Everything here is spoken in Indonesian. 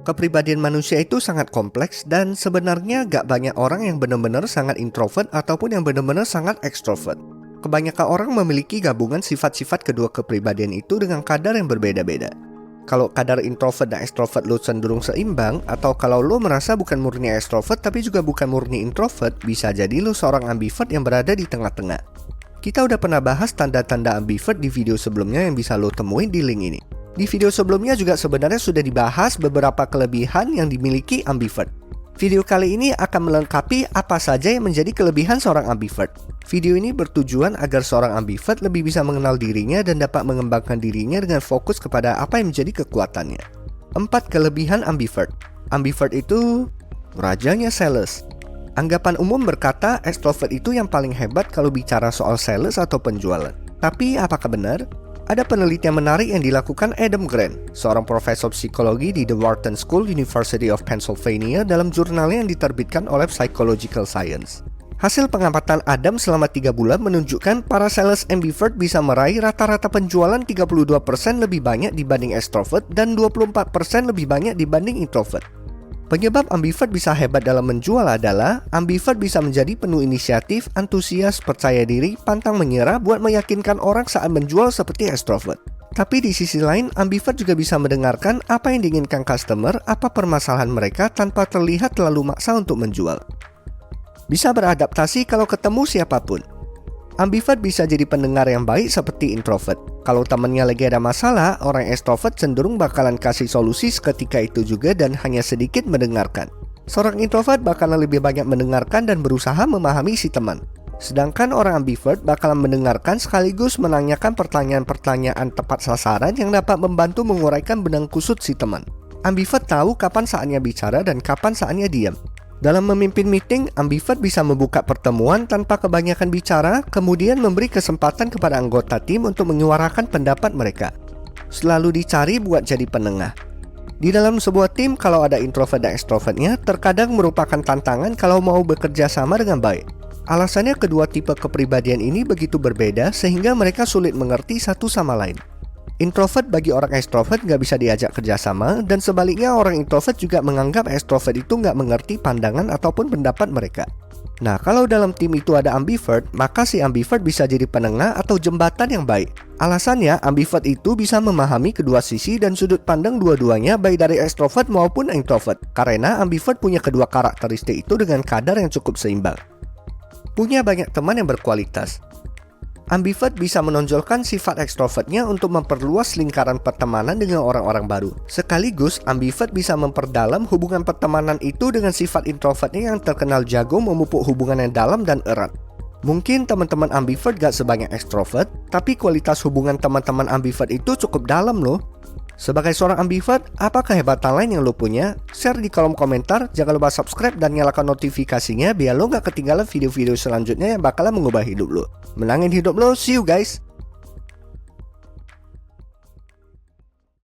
Kepribadian manusia itu sangat kompleks dan sebenarnya gak banyak orang yang benar-benar sangat introvert ataupun yang benar-benar sangat ekstrovert. Kebanyakan orang memiliki gabungan sifat-sifat kedua kepribadian itu dengan kadar yang berbeda-beda. Kalau kadar introvert dan extrovert lo cenderung seimbang, atau kalau lo merasa bukan murni extrovert tapi juga bukan murni introvert, bisa jadi lo seorang ambivert yang berada di tengah-tengah. Kita udah pernah bahas tanda-tanda ambivert di video sebelumnya yang bisa lo temuin di link ini. Di video sebelumnya juga sebenarnya sudah dibahas beberapa kelebihan yang dimiliki ambivert. Video kali ini akan melengkapi apa saja yang menjadi kelebihan seorang ambivert. Video ini bertujuan agar seorang ambivert lebih bisa mengenal dirinya dan dapat mengembangkan dirinya dengan fokus kepada apa yang menjadi kekuatannya. 4 kelebihan ambivert. Ambivert itu rajanya sales. Anggapan umum berkata ekstrovert itu yang paling hebat kalau bicara soal sales atau penjualan. Tapi apakah benar? Ada penelitian menarik yang dilakukan Adam Grant, seorang profesor psikologi di The Wharton School, University of Pennsylvania, dalam jurnalnya yang diterbitkan oleh Psychological Science. Hasil pengamatan Adam selama 3 bulan menunjukkan para sales ambivert bisa meraih rata-rata penjualan 32% lebih banyak dibanding extrovert dan 24% lebih banyak dibanding introvert. Penyebab ambivert bisa hebat dalam menjual adalah ambivert bisa menjadi penuh inisiatif, antusias, percaya diri, pantang menyerah buat meyakinkan orang saat menjual seperti extrovert. Tapi di sisi lain, ambivert juga bisa mendengarkan apa yang diinginkan customer, apa permasalahan mereka tanpa terlihat terlalu maksa untuk menjual. Bisa beradaptasi kalau ketemu siapapun. Ambivert bisa jadi pendengar yang baik seperti introvert. Kalau temannya lagi ada masalah, orang extrovert cenderung bakalan kasih solusi seketika itu juga dan hanya sedikit mendengarkan. Seorang introvert bakalan lebih banyak mendengarkan dan berusaha memahami si teman. Sedangkan orang ambivert bakalan mendengarkan sekaligus menanyakan pertanyaan-pertanyaan tepat sasaran yang dapat membantu menguraikan benang kusut si teman. Ambivert tahu kapan saatnya bicara dan kapan saatnya diam. Dalam memimpin meeting, ambivert bisa membuka pertemuan tanpa kebanyakan bicara, kemudian memberi kesempatan kepada anggota tim untuk menyuarakan pendapat mereka. Selalu dicari buat jadi penengah. Di dalam sebuah tim, kalau ada introvert dan extrovertnya, terkadang merupakan tantangan kalau mau bekerja sama dengan baik. Alasannya kedua tipe kepribadian ini begitu berbeda sehingga mereka sulit mengerti satu sama lain. Introvert bagi orang extrovert nggak bisa diajak kerjasama, dan sebaliknya orang introvert juga menganggap extrovert itu nggak mengerti pandangan ataupun pendapat mereka. Nah, kalau dalam tim itu ada ambivert, maka si ambivert bisa jadi penengah atau jembatan yang baik. Alasannya, ambivert itu bisa memahami kedua sisi dan sudut pandang dua-duanya baik dari extrovert maupun introvert, karena ambivert punya kedua karakteristik itu dengan kadar yang cukup seimbang. Punya banyak teman yang berkualitas. Ambivert bisa menonjolkan sifat ekstrovertnya untuk memperluas lingkaran pertemanan dengan orang-orang baru. Sekaligus, ambivert bisa memperdalam hubungan pertemanan itu dengan sifat introvertnya yang terkenal jago memupuk hubungan yang dalam dan erat. Mungkin teman-teman ambivert gak sebanyak ekstrovert, tapi kualitas hubungan teman-teman ambivert itu cukup dalam loh. Sebagai seorang ambivert, apa kehebatan lain yang lo punya? Share di kolom komentar, jangan lupa subscribe dan nyalakan notifikasinya biar lo gak ketinggalan video-video selanjutnya yang bakalan mengubah hidup lo. Menangin hidup lo, see you guys!